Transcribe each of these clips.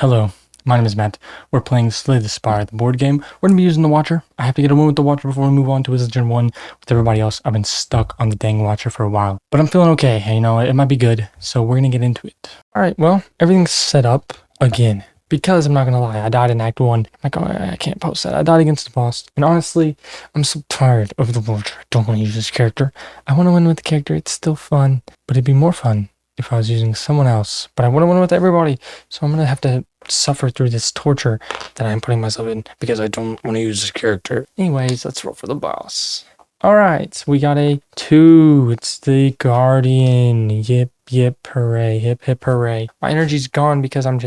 Hello, my name is Matt. We're playing Slay the Spire, the board game. We're going to be using the Watcher. I have to get a win with the Watcher before we move on to Wizardgen 1 with everybody else. I've been stuck on the dang Watcher for a while, but I'm feeling okay. You know, it might be good, so we're going to get into it. Alright, well, everything's set up again. Because I'm not going to lie, I died in Act 1. I'm like, oh, I can't post that. I died against the boss. And honestly, I'm so tired of the Watcher. I don't want to use this character. I want to win with the character. It's still fun, but it'd be more fun if I was using someone else. But I want to win with everybody, so I'm going to have to suffer through this torture that I'm putting myself in because I don't want to use this character. Anyways, let's roll for the boss. Alright, we got a 2. It's the Guardian. Yip, yip, hooray. Hip, hip, hooray. My energy's gone because I'm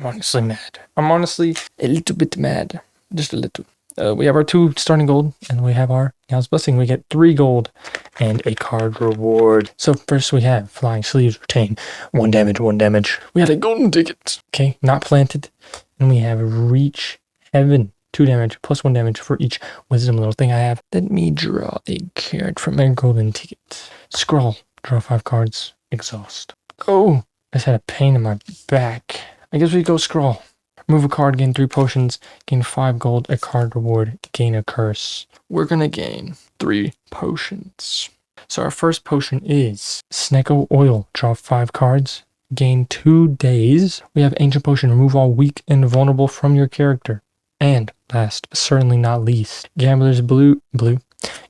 honestly mad. I'm honestly a little bit mad. Just a little. We have our 2 starting gold, and we have our Now's Blessing. We get 3 gold and a card reward. So first we have Flying Sleeves, retain 1 damage, 1 damage. We had a golden ticket. Okay, not planted. And we have Reach Heaven, 2 damage plus 1 damage for each wisdom little thing I have. Let me draw a card from my golden ticket. Scroll, draw 5 cards, exhaust. Oh, I just had a pain in my back. I guess we go scroll. Move a card, gain 3 potions, gain 5 gold, a card reward, gain a curse. We're gonna gain 3 potions. So our first potion is Snecko Oil. Draw 5 cards, gain 2 days. We have Ancient Potion. Remove all weak and vulnerable from your character. And last, but certainly not least, Gambler's Brew.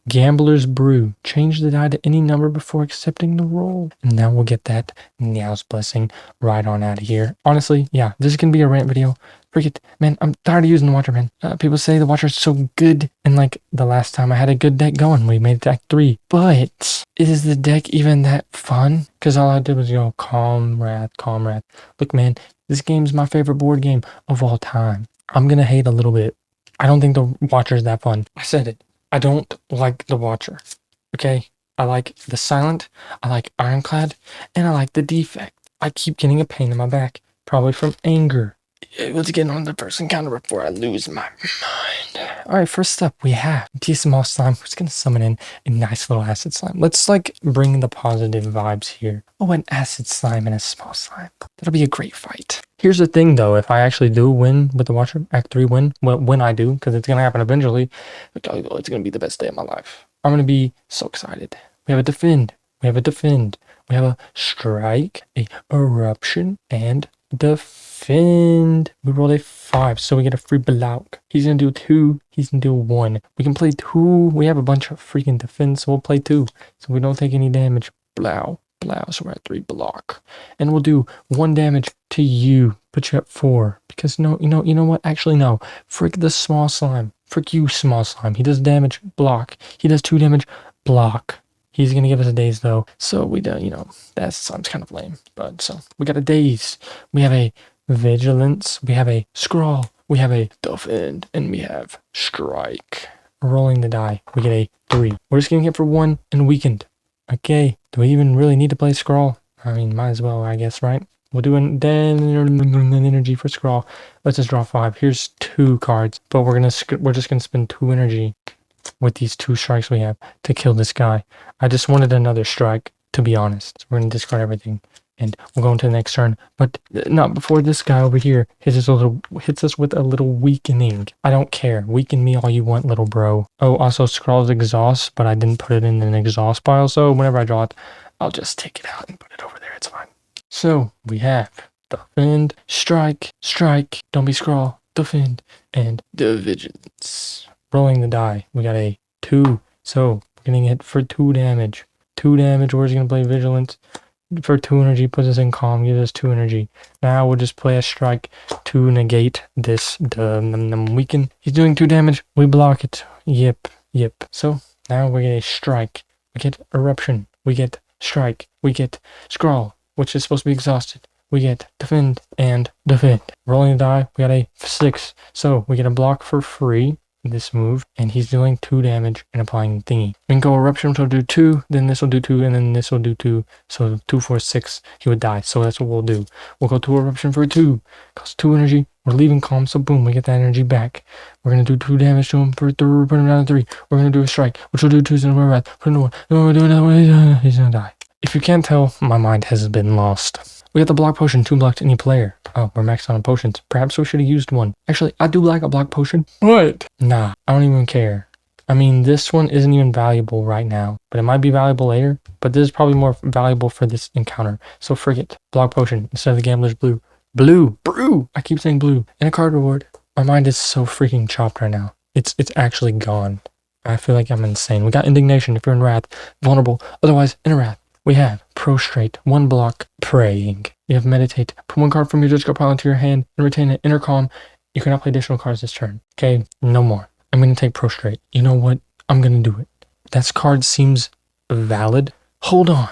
Change the die to any number before accepting the roll. And now we'll get that Now's Blessing right on out of here. Honestly, yeah, this is going to be a rant video. Freak it. Man, I'm tired of using the Watcher, man. People say the Watcher is so good. And like the last time I had a good deck going, we made it to Act 3. But is the deck even that fun? Because all I did was go Calm Wrath. Look, man, this game's my favorite board game of all time. I'm going to hate a little bit. I don't think the Watcher is that fun. I said it. I don't like the Watcher. Okay? I like the Silent, I like Ironclad, and I like the Defect. I keep getting a pain in my back. Probably from anger. Let's get on the first encounter before I lose my mind. Alright, first up we have Small Slime, who's going to summon in a nice little Acid Slime. Let's like bring the positive vibes here. Oh, an Acid Slime and a Small Slime. That'll be a great fight. Here's the thing though, if I actually do win with the Watcher, Act 3 win, well, when I do, because it's going to happen eventually, it's going to be the best day of my life. I'm going to be so excited. We have a Defend, we have a Strike, a Eruption, and Defend. We rolled a 5, so we get a free block. He's going to do 2, he's going to do 1. We can play 2, we have a bunch of freaking defense, so we'll play 2, so we don't take any damage. Blow. So we're at 3 block. And we'll do 1 damage to you. Put you at 4. Because no, you know what? Actually, no. Frick the Small Slime. Frick you, Small Slime. He does damage, block. He does 2 damage, block. He's going to give us a daze, though. So we don't, that sounds kind of lame. But so we got a daze. We have a Vigilance. We have a Scrawl. We have a Defend. And we have Strike. Rolling the die. We get a 3. We're just going to get for 1 and weakened. Okay, do we even really need to play Scrawl? I mean, might as well, I guess, right? We'll do an energy for Scrawl. Let's just draw 5. Here's 2 cards, but we're just gonna spend 2 energy with these 2 strikes we have to kill this guy. I just wanted another strike, to be honest. So we're gonna discard everything, and we'll go into the next turn. But not before this guy over here hits us with a little weakening. I don't care. Weaken me all you want, little bro. Oh, also Scrawl's exhaust, but I didn't put it in an exhaust pile, so whenever I draw it, I'll just take it out and put it over there. It's fine. So we have Defend, Strike, don't be Scrawl, Defend, and the Vigilance. Rolling the die. We got a 2, so we're getting hit for 2 damage. 2 damage. We're just gonna play Vigilance. For 2 energy, puts us in Calm, gives us 2 energy. Now we'll just play a Strike to negate this weaken. He's doing 2 damage, we block it. Yep. So now we get a Strike, we get Eruption, we get Strike, we get Scrawl, which is supposed to be exhausted. We get Defend and Defend. Rolling the die, we got a 6. So we get a block for free. This move, and he's dealing 2 damage and applying thingy. We can go Eruption, which will do 2, then this will do 2, and then this will do 2. So 2, 4, 6, he would die. So that's what we'll do. We'll go to Eruption for 2. Costs 2 energy. We're leaving Calm, so boom, we get that energy back. We're going to do 2 damage to him for 3, put him down to 3. We're going to do a Strike, which will do 2, so we're put him to 1. No, we're doing another one, he's going to die. If you can't tell, my mind has been lost. We got the block potion, 2 blocked any player. Oh, we're maxed out on potions. Perhaps we should have used one. Actually, I do like a block potion. What? Nah, I don't even care. I mean, this one isn't even valuable right now, but it might be valuable later. But this is probably more valuable for this encounter. So forget block potion instead of the gambler's blue. Brew. I keep saying blue. And a card reward. My mind is so freaking chopped right now. It's actually gone. I feel like I'm insane. We got indignation if you're in wrath, vulnerable. Otherwise, in a wrath, we have prostrate, 1 block, praying. You have meditate. Put 1 card from your discard pile into your hand and retain an inner calm. You cannot play additional cards this turn. Okay, no more. I'm going to take prostrate. You know what? I'm going to do it. That card seems valid. Hold on.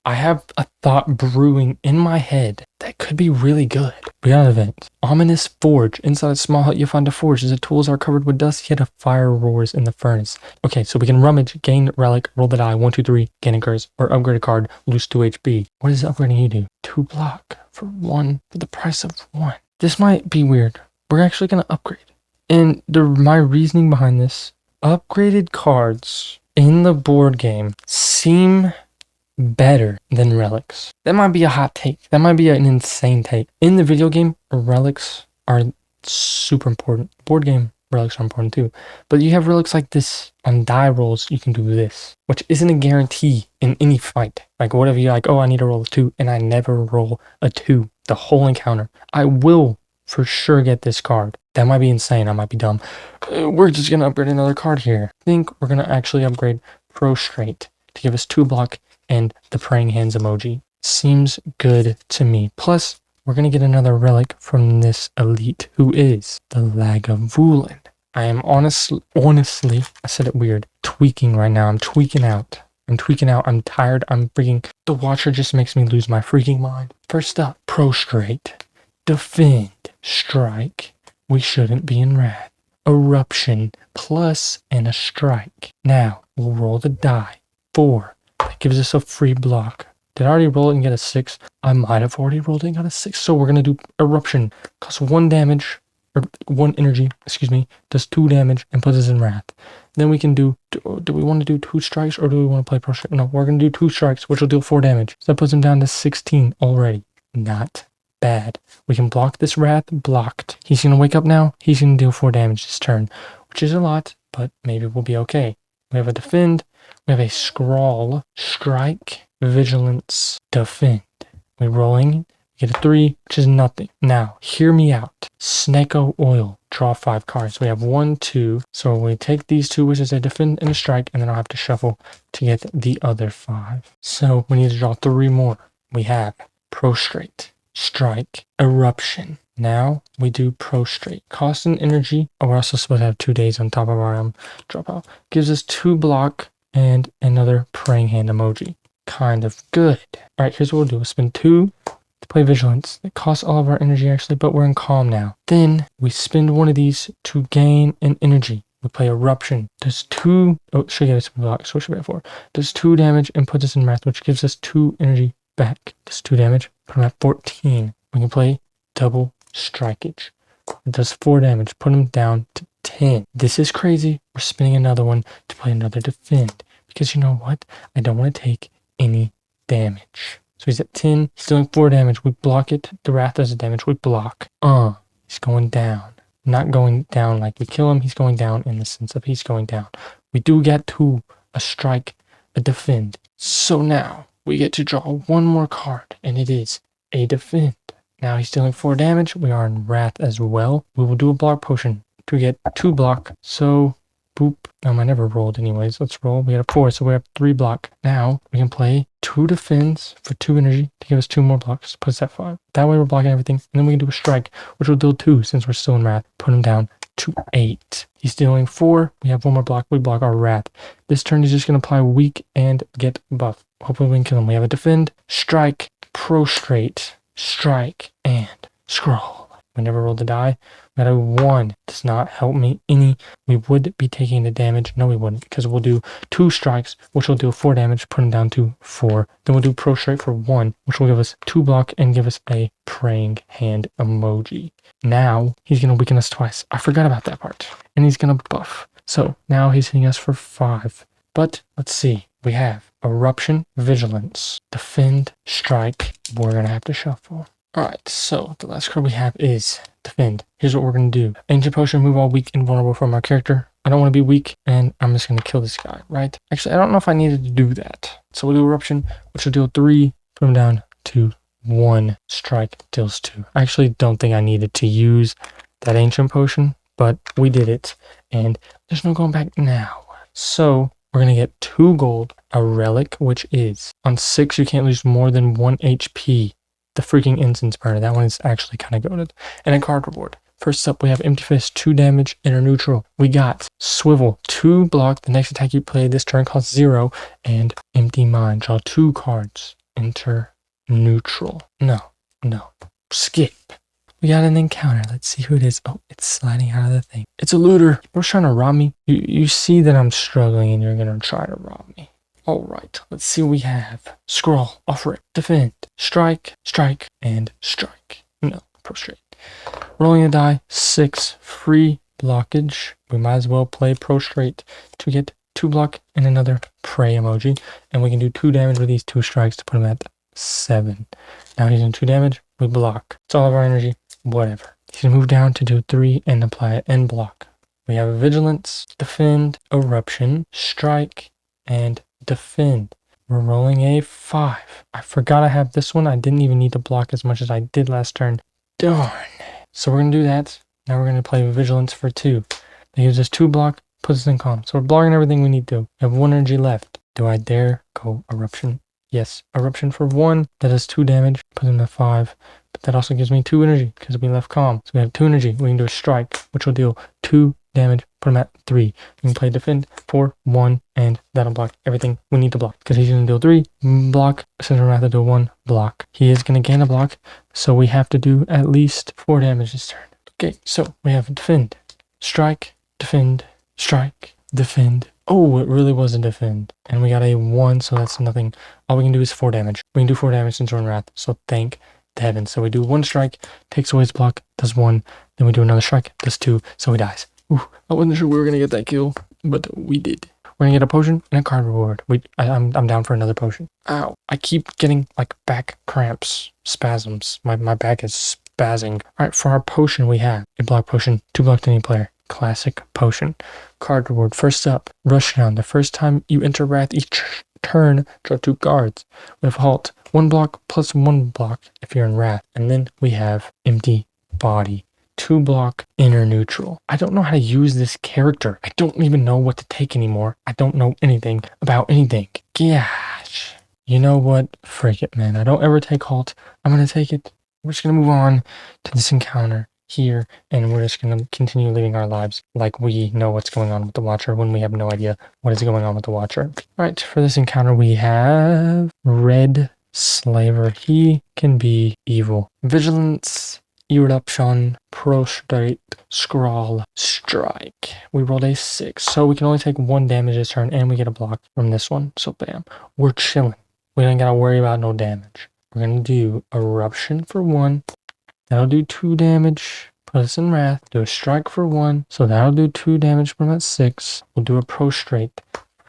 I have a thought brewing in my head that could be really good. We got an event. Ominous Forge. Inside a small hut you find a forge. As the tools are covered with dust, yet a fire roars in the furnace. Okay, so we can rummage, gain relic, roll the die, 1, 2, 3, gain a curse, or upgrade a card, lose 2 HP. What does upgrading you do? 2 block for 1 for the price of 1. This might be weird. We're actually going to upgrade. And my reasoning behind this, upgraded cards in the board game seem better than relics. That might be a hot take. That might be an insane take. In the video game, relics are super important. Board game relics are important too. But you have relics like this on die rolls, you can do this, which isn't a guarantee in any fight. Like what if you're like, oh, I need to roll a 2, and I never roll a 2 the whole encounter. I will for sure get this card. That might be insane. I might be dumb. We're just going to upgrade another card here. I think we're going to actually upgrade Prostrate to give us 2 block and the praying hands emoji. Seems good to me. Plus, we're going to get another relic from this elite who is the Lagavulin. I am honestly, I said it weird, tweaking right now. I'm tweaking out. I'm tired. I'm freaking, the Watcher just makes me lose my freaking mind. First up, Prostrate. Defend. Strike. We shouldn't be in wrath. Eruption. Plus and a strike. Now, we'll roll the die. 4. That gives us a free block. Did I already roll it and get a 6? I might have already rolled it and got a 6. So we're going to do Eruption. Costs 1 damage. Or 1 energy, does 2 damage and puts us in wrath. Then we can do we want to do 2 strikes or do we want to play Prostrate? No, we're going to do 2 strikes, which will deal 4 damage. So that puts him down to 16 already. Not bad. We can block this wrath. Blocked. He's going to wake up now. He's going to deal 4 damage this turn, which is a lot, but maybe we'll be okay. We have a defend. We have a scrawl. Strike. Vigilance. Defend. We're rolling. Get a 3, which is nothing. Now, hear me out. Sneko Oil. Draw 5 cards. We have 1, 2. So we take these 2, which is a defend and a strike, and then I'll have to shuffle to get the other 5. So we need to draw 3 more. We have Prostrate, Strike, Eruption. Now we do Prostrate. Cost and energy. Oh, we're also supposed to have 2 days on top of our dropout. Gives us 2 block and another praying hand emoji. Kind of good. All right, here's what we'll do. We'll spend 2 to play Vigilance. It costs all of our energy actually, but we're in Calm now. Then we spend 1 of these to gain an energy. We play Eruption. Does 2, oh, should get us a block, so it should be at 4. Does 2 damage and puts us in wrath, which gives us 2 energy back. Does 2 damage, put him at 14. We can play Double Strikeage. It does 4 damage, put him down to 10. This is crazy. We're spinning another one to play another defend. Because you know what? I don't want to take any damage. So he's at 10. He's doing 4 damage. We block it. The wrath does the damage. We block. He's going down. Not going down like we kill him. He's going down in the sense of he's going down. We do get 2, a strike, a defend. So now we get to draw 1 more card, and it is a defend. Now he's dealing 4 damage. We are in wrath as well. We will do a block potion to get 2 block. So boop. I never rolled anyways. Let's roll. We got a 4, so we have 3 block. Now we can play 2 defends for 2 energy to give us 2 more blocks. Put us at 5. That way we're blocking everything. And then we can do a strike, which will deal 2 since we're still in wrath. Put him down to 8. He's dealing 4. We have 1 more block. We block our wrath. This turn he's just going to apply weak and get buff. Hopefully we can kill him. We have a defend, strike, prostrate, strike, and scroll. We never rolled the die. We got a 1. Does not help me any. We would be taking the damage. No, we wouldn't, because we'll do 2 strikes, which will do 4 damage, put him down to 4. Then we'll do prostrate for 1, which will give us 2 block and give us a praying hand emoji. Now he's going to weaken us twice. I forgot about that part. And he's going to buff. So now he's hitting us for 5. But let's see. we have Eruption, Vigilance, Defend, Strike. We're going to have to shuffle. Alright, so the last card we have is Defend. Here's what we're going to do. Ancient Potion, move all weak and vulnerable from our character. I don't want to be weak, and I'm just going to kill this guy, right? Actually, I don't know if I needed to do that. So we'll do Eruption, which will deal 3, put him down to 1. Strike deals 2. I actually don't think I needed to use that Ancient Potion, but we did it, and there's no going back now. So we're going to get 2 gold, a relic, which is on 6, you can't lose more than 1 HP. The freaking incense burner. That one is actually kind of goated. And a card reward. First up, we have Empty Fist, 2 damage, enter neutral. We got Swivel, 2 block. The next attack you play this turn costs 0. And Empty Mind. Draw 2 cards. Enter neutral. No. Skip. We got an encounter. Let's see who it is. Oh, it's sliding out of the thing. It's a looter. You're trying to rob me. You see that I'm struggling and you're going to try to rob me. Alright, let's see what we have. Scroll, offer it, defend, strike, strike, and strike. No, prostrate. Rolling a die, 6, free blockage. We might as well play prostrate to get 2 block and another pray emoji. And we can do 2 damage with these 2 strikes to put him at 7. Now he's in 2 damage, we block. It's all of our energy, whatever. He's gonna move down to do 3 and apply an end block. We have a vigilance, defend, eruption, strike, and defend. We're rolling a 5. I forgot I have this one. I didn't even need to block as much as I did last turn. Darn. So we're going to do that. Now we're going to play vigilance for 2. That gives us 2 block, puts us in calm. So we're blocking everything we need to. We have 1 energy left. Do I dare go eruption? Yes. Eruption for 1. That does 2 damage. Put in the 5. But that also gives me 2 energy because we left calm. So we have 2 energy. We can do a strike, which will deal 2 damage. Put him at 3. We can play defend for 1, and that'll block everything we need to block. Because he's going to deal 3, block, since we're going to have to do 1, block. He is going to gain a block, so we have to do at least 4 damage this turn. Okay, so we have defend, strike, defend, strike, defend. Oh, it really was a defend. And we got a 1, so that's nothing. All we can do is 4 damage. We can do 4 damage since we're in wrath, so thank the heavens. So we do 1 strike, takes away his block, does 1. Then we do another strike, does 2, so he dies. Ooh, I wasn't sure we were going to get that kill, but we did. We're going to get a potion and a card reward. I'm down for another potion. Ow. I keep getting, like, back cramps, spasms. My back is spazzing. Alright, for our potion, we have a block potion, 2 block to any player. Classic potion. Card reward. First up, rush down. The first time you enter wrath each turn, draw 2 cards. We have halt. 1 block plus 1 block if you're in wrath. And then we have empty body. 2 block, inner neutral. I don't know how to use this character. I don't even know what to take anymore. I don't know anything about anything. Gosh. You know what? Freak it, man. I don't ever take halt. I'm going to take it. We're just going to move on to this encounter here, and we're just going to continue living our lives like we know what's going on with the Watcher when we have no idea what is going on with the Watcher. All right, for this encounter, we have Red Slaver. He can be evil. Vigilance, eruption, prostrate, scrawl, strike. We rolled a 6, so we can only take 1 damage this turn, and we get a block from this one. So bam, we're chilling. We don't gotta worry about no damage. We're gonna do eruption for 1. That'll do 2 damage. Put us in wrath. Do a strike for 1, so that'll do 2 damage from that 6. We'll do a prostrate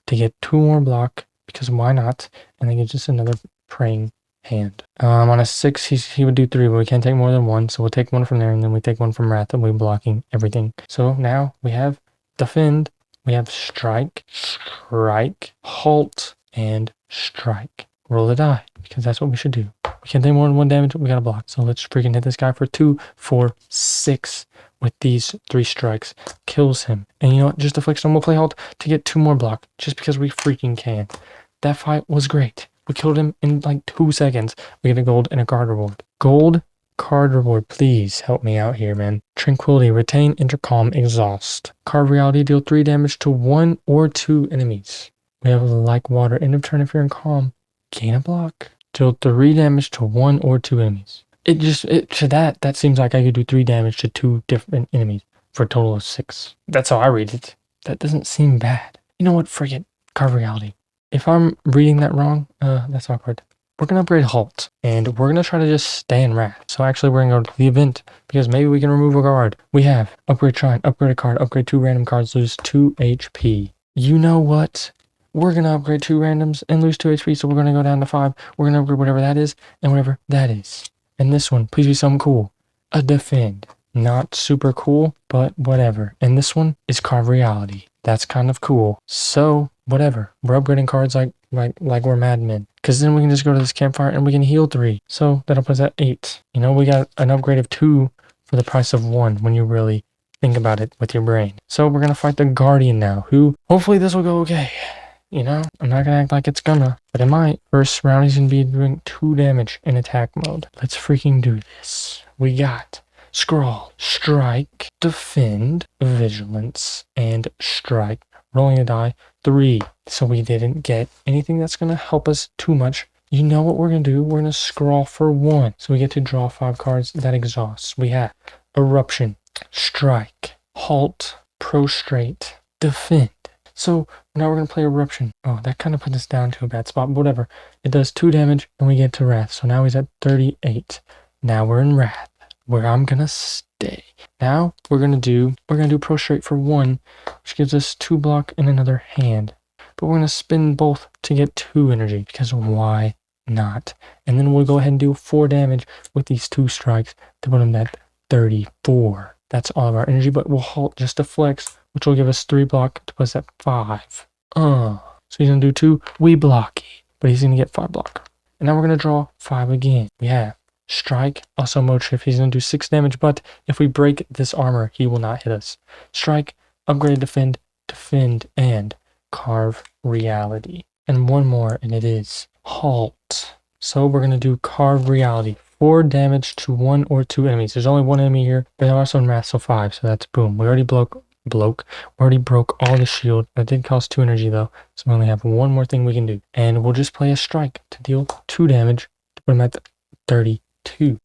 to get 2 more block because why not? And then get just another praying hand. On a 6, he would do 3, but we can't take more than 1, so we'll take 1 from there, and then we take 1 from wrath, and we're blocking everything. So now we have defend, we have strike, strike, halt, and strike. Roll the die, because that's what we should do. We can't take more than 1 damage, we gotta block. So let's freaking hit this guy for 2, 4, 6 with these 3 strikes. Kills him. And you know what? Just to flex on, we'll play halt to get 2 more block, just because we freaking can. That fight was great. We killed him in like 2 seconds. We get a gold and a card reward. Gold card reward, please help me out here, man. Tranquility, retain, intercom, exhaust. Card reality, deal 3 damage to 1 or 2 enemies. We have like water, end of turn if you're in calm. Gain a block. Deal 3 damage to 1 or 2 enemies. That seems like I could do 3 damage to 2 different enemies for a total of 6. That's how I read it. That doesn't seem bad. You know what? Forget card reality. If I'm reading that wrong, that's awkward. We're going to upgrade halt, and we're going to try to just stay in wrath. So actually, we're going to go to the event, because maybe we can remove a guard. We have upgrade shrine, upgrade a card, upgrade 2 random cards, lose 2 HP. You know what? we're going to upgrade 2 randoms and lose 2 HP, so we're going to go down to 5. We're going to upgrade whatever that is and whatever that is. And this one, please be something cool. A defend. Not super cool, but whatever. And this one is Carve Reality. That's kind of cool. So, whatever. We're upgrading cards like we're madmen. Because then we can just go to this campfire and we can heal 3. So, that'll put us at 8. You know, we got an upgrade of 2 for the price of 1 when you really think about it with your brain. So, we're going to fight the Guardian now, who hopefully this will go okay. You know, I'm not going to act like it's gonna, but it might. First round, he's going to be doing 2 damage in attack mode. Let's freaking do this. We got Scrawl, Strike, Defend, Vigilance, and Strike. Rolling a die, 3. So we didn't get anything that's going to help us too much. You know what we're going to do? We're going to Scrawl for 1. So we get to draw 5 cards. That exhausts. We have Eruption, Strike, Halt, Prostrate, Defend. So now we're going to play Eruption. Oh, that kind of put us down to a bad spot. But whatever. It does 2 damage and we get to Wrath. So now he's at 38. Now we're in Wrath, where I'm going to stay. Now we're going to do Prostrate for 1, which gives us 2 block and another hand. But we're going to spin both to get 2 energy, because why not? And then we'll go ahead and do 4 damage with these 2 strikes to put him at 34. That's all of our energy, but we'll halt just to flex, which will give us 3 block to put us at 5. So he's going to do 2. We blocky, but he's going to get 5 block. And now we're going to draw 5 again. We have Strike, also mode shift. He's going to do 6 damage, but if we break this armor, he will not hit us. Strike, upgrade, defend, and Carve Reality. And 1 more, and it is Halt. So we're going to do Carve Reality. 4 damage to 1 or 2 enemies. There's only 1 enemy here, but they're also in Wrath, so 5. So that's boom. We already broke all the shield. That did cost 2 energy though, so we only have 1 more thing we can do. And we'll just play a Strike to deal 2 damage to put him at 32.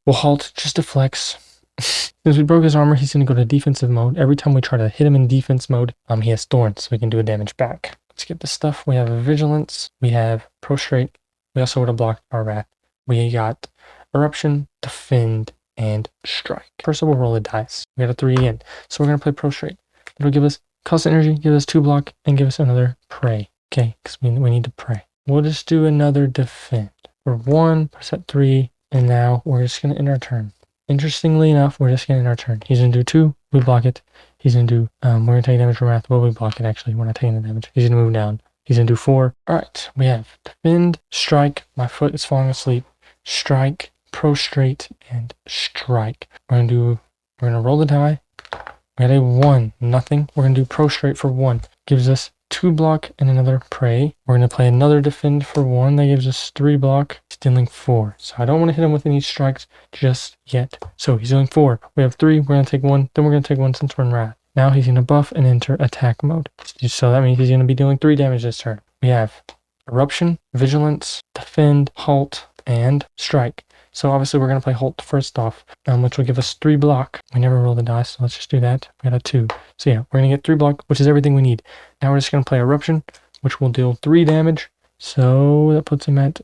We'll halt just to flex. Since we broke his armor, he's going to go to defensive mode. Every time we try to hit him in defense mode, he has thorns, so we can do a damage back. Let's get the stuff. We have a Vigilance. We have Prostrate. We also would have blocked our Wrath. We got Eruption, Defend, and Strike. First of all, we'll roll a dice. We got a 3 again. So we're going to play Prostrate. It'll give us cost energy, give us 2 block, and give us another Pray. Okay, because we need to pray. We'll just do another Defend. For 1, press at 3, and now we're just going to end our turn. Interestingly enough, we're just going to end our turn. He's going to do 2, we block it. He's going to do, we're going to take damage from Wrath, but we block it actually. We're not taking the damage. He's going to move down. He's going to do 4. Alright, we have Defend, Strike, my foot is falling asleep, Strike, Prostrate, and Strike. We're going to roll the die. We had a 1, nothing. We're going to do Prostrate for 1. Gives us 2 block and another Pray. We're going to play another Defend for 1. That gives us 3 block. He's dealing 4. So I don't want to hit him with any strikes just yet. So he's doing 4. We have 3. We're going to take 1. Then we're going to take 1 since we're in Wrath. Now he's going to buff and enter attack mode. So that means he's going to be dealing 3 damage this turn. We have Eruption, Vigilance, Defend, Halt, and Strike. So obviously we're going to play Halt first off, which will give us 3 block. We never roll the dice, so let's just do that. We got a 2. So yeah, we're going to get 3 block, which is everything we need. Now we're just going to play Eruption, which will deal 3 damage. So that puts him at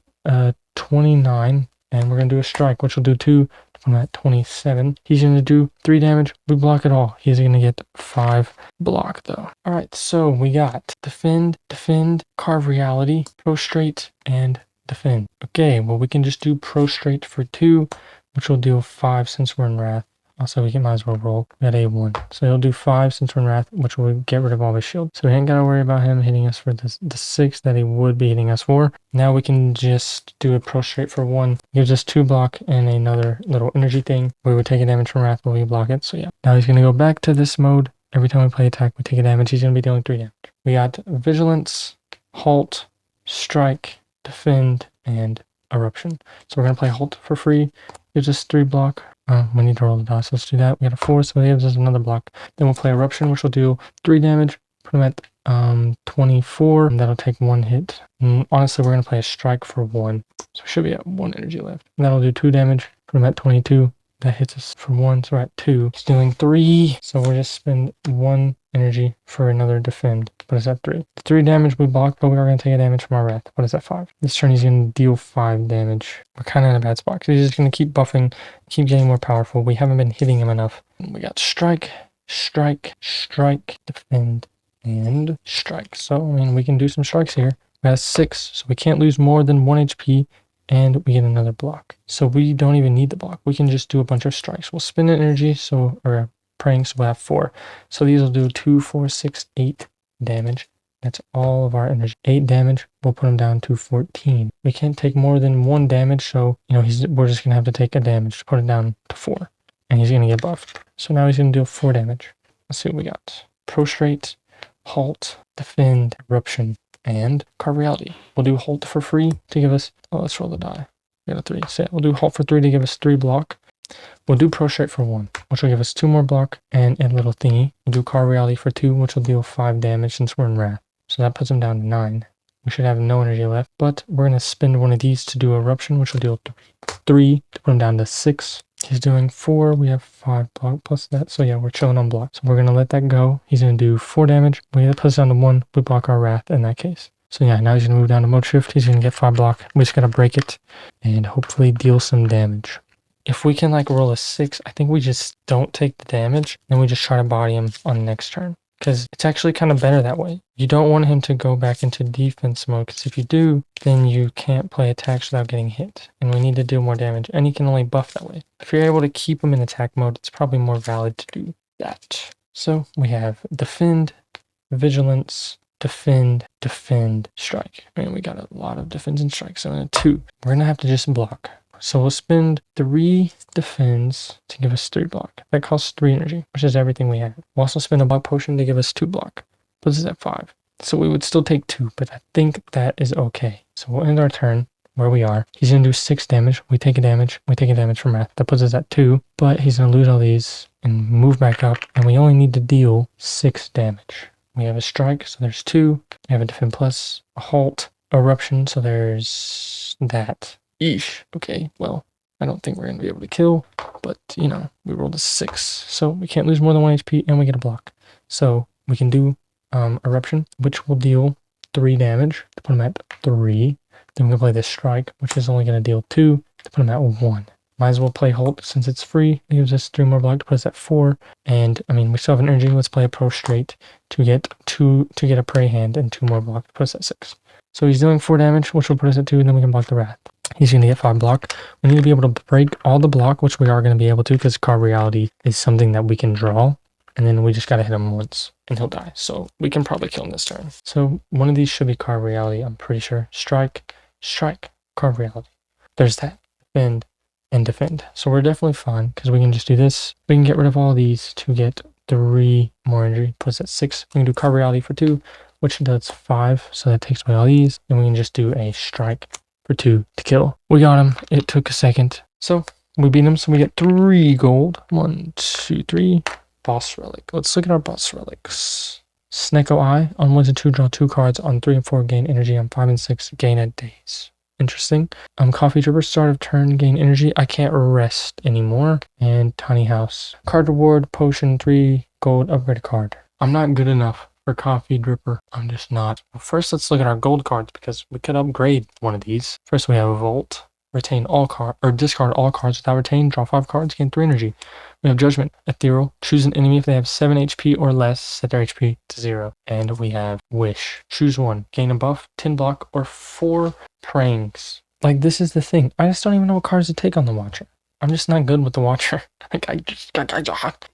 29. And we're going to do a Strike, which will do 2. To put him at 27. He's going to do 3 damage. We block it all. He's going to get 5 block though. Alright, so we got Defend, Carve Reality, Prostrate, and Defend. Okay, well we can just do Prostrate for 2, which will deal 5 since we're in Wrath. Also, we might as well roll. We got a 1. So he'll do 5 since we're in Wrath, which will get rid of all his shield. So we ain't got to worry about him hitting us for the 6 that he would be hitting us for. Now we can just do a Prostrate for 1. Gives us 2 block and another little energy thing. We would take a damage from Wrath while we block it. So yeah. Now he's going to go back to this mode. Every time we play attack, we take a damage. He's going to be dealing 3 damage. We got Vigilance, Halt, Strike, Defend, and Eruption. So we're going to play Halt for free. Gives us 3 block. We need to roll the dice. Let's do that. We got a 4, so it gives us another block. Then we'll play Eruption, which will do 3 damage. Put him at 24. And that'll take 1 hit. Honestly, we're going to play a Strike for 1. So we should be at 1 energy left. And that'll do 2 damage. Put him at 22. That hits us for 1, so we're at 2. He's doing 3. So we'll just spend 1 energy for another Defend. Put us at 3. 3 damage we blocked, but we are going to take a damage from our Wrath. Put us at 5. This turn he's going to deal 5 damage. We're kind of in a bad spot because he's just going to keep buffing, keep getting more powerful. We haven't been hitting him enough. We got Strike, Strike, Strike, Defend, and strike. So, I mean, we can do some strikes here. We got 6, so we can't lose more than 1 HP, and we get another block. So we don't even need the block. We can just do a bunch of strikes. We'll spend an energy, or praying, so we'll have 4. So these will do 2, 4, 6, 8 damage. That's all of our energy. 8 damage, we'll put him down to 14. We can't take more than 1 damage, so, we're just going to have to take a damage to put it down to 4. And he's going to get buffed. So now he's going to deal 4 damage. Let's see what we got. Prostrate, halt, defend, eruption, and carve reality. We'll do halt for free to give us, let's roll the die. We got a 3. So we'll do halt for 3 to give us 3 block. We'll do prostrate for 1, which will give us 2 more block and a little thingy. We'll do carve reality for 2, which will deal 5 damage since we're in wrath. So that puts him down to 9. We should have no energy left, but we're going to spend one of these to do eruption, which will deal 3 to put him down to 6. He's doing 4. We have 5 block plus that. So yeah, we're chilling on block. So we're going to let that go. He's going to do 4 damage. We put us down to 1. We block our wrath in that case. So yeah, now he's going to move down to mode shift. He's going to get 5 block. We just got to break it and hopefully deal some damage. If we can roll a 6, I think we just don't take the damage. Then we just try to body him on the next turn. Because it's actually kind of better that way. You don't want him to go back into defense mode, because if you do, then you can't play attacks without getting hit. And we need to do more damage, and he can only buff that way. If you're able to keep him in attack mode, it's probably more valid to do that. So we have defend, vigilance, defend, strike. I mean, we got a lot of defense and strike, so in a 2. We're going to have to just block. So we'll spend 3 defense to give us 3 block. That costs 3 energy, which is everything we have. We'll also spend a block potion to give us 2 block. Puts us at 5. So we would still take 2, but I think that is okay. So we'll end our turn where we are. He's going to do 6 damage. We take a damage. We take a damage from wrath. That puts us at 2, but he's going to lose all these and move back up, and we only need to deal 6 damage. We have a strike, so there's 2. We have a defend plus, a halt, eruption, so there's that. Eesh. Okay, well, I don't think we're going to be able to kill, but, we rolled a 6. So we can't lose more than 1 HP, and we get a block. So we can do eruption, which will deal 3 damage to put him at 3. Then we can play this strike, which is only going to deal 2 to put him at 1. Might as well play halt since it's free. It gives us 3 more block to put us at 4. And, we still have an energy. Let's play a prostrate to get a prey hand and 2 more block to put us at 6. So he's doing 4 damage, which will put us at 2, and then we can block the wrath. He's going to get 5 block. We need to be able to break all the block, which we are going to be able to, because carve reality is something that we can draw. And then we just got to hit him once, and he'll die. So we can probably kill him this turn. So one of these should be carve reality, I'm pretty sure. Strike, carve reality. There's that. Defend, and defend. So we're definitely fine, because we can just do this. We can get rid of all these to get 3 more energy. Puts us at 6. We can do carve reality for 2, which does 5. So that takes away all these. And we can just do a strike for 2 to kill. We got him. It took a second. So we beat him. So we get 3 gold. 1, 2, 3. Boss relic. Let's look at our boss relics. Sneko Eye. On 1 and 2, draw 2 cards. On 3 and 4, gain energy. On 5 and 6, gain a days. Interesting. Coffee dripper. Start of turn, gain energy. I can't rest anymore. And tiny house. Card reward. Potion 3 gold. Upgrade a card. I'm not good enough for coffee dripper. I'm just not. Well, first, let's look at our gold cards, because we could upgrade one of these. First, we have Volt. Retain all cards, or discard all cards without retain. Draw 5 cards, gain 3 energy. We have Judgment. Ethereal. Choose an enemy if they have 7 HP or less. Set their HP to 0. And we have Wish. Choose 1. Gain a buff, 10 block, or 4 pranks. This is the thing. I just don't even know what cards to take on the Watcher. I'm just not good with the Watcher.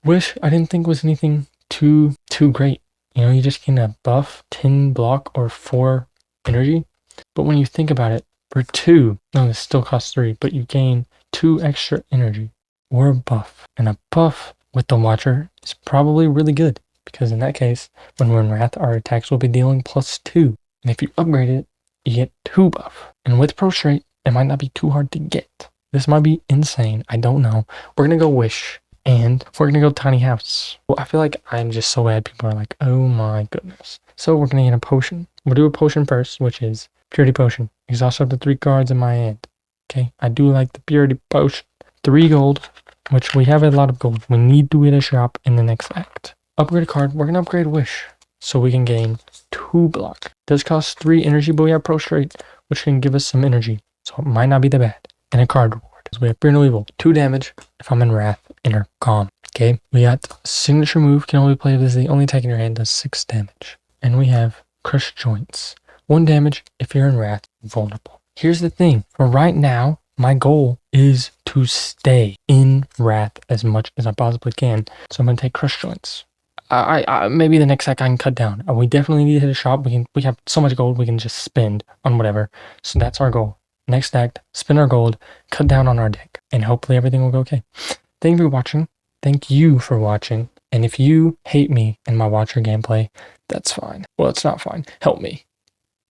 Wish, I didn't think was anything too great. You just gain a buff, 10 block, or 4 energy. But when you think about it, for 2, no, this still costs 3, but you gain 2 extra energy, or a buff. And a buff with the Watcher is probably really good, because in that case, when we're in Wrath, our attacks will be dealing +2. And if you upgrade it, you get 2 buff. And with Prostrate, it might not be too hard to get. This might be insane. I don't know. We're going to go Wish. And we're going to go Tiny House. Well, I feel like I'm just so bad. People are like, oh my goodness. So we're going to get a potion. We'll do a potion first, which is Purity Potion. Exhaust up to 3 cards in my hand. Okay, I do like the Purity Potion. 3 gold, which we have a lot of gold. We need to hit a shop in the next act. Upgrade a card. We're going to upgrade Wish. So we can gain 2 block. Does cost 3 energy, but we have Prostrate, which can give us some energy. So it might not be that bad. And a card reward. Because we have Fear No Evil, 2 damage if I'm in Wrath, Inner Calm. Okay, we got Signature Move, can only be played as the only attack in your hand, does 6 damage. And we have Crush Joints, 1 damage if you're in Wrath, Vulnerable. Here's the thing, for right now, my goal is to stay in Wrath as much as I possibly can. So I'm going to take Crush Joints. Maybe the next deck I can cut down. We definitely need to hit a shop. We have so much gold we can just spend on whatever. So that's our goal. Next deck, spend our gold, cut down on our deck, and hopefully everything will go okay. Thank you for watching. Thank you for watching. And if you hate me and my watcher gameplay, that's fine. Well, it's not fine. Help me.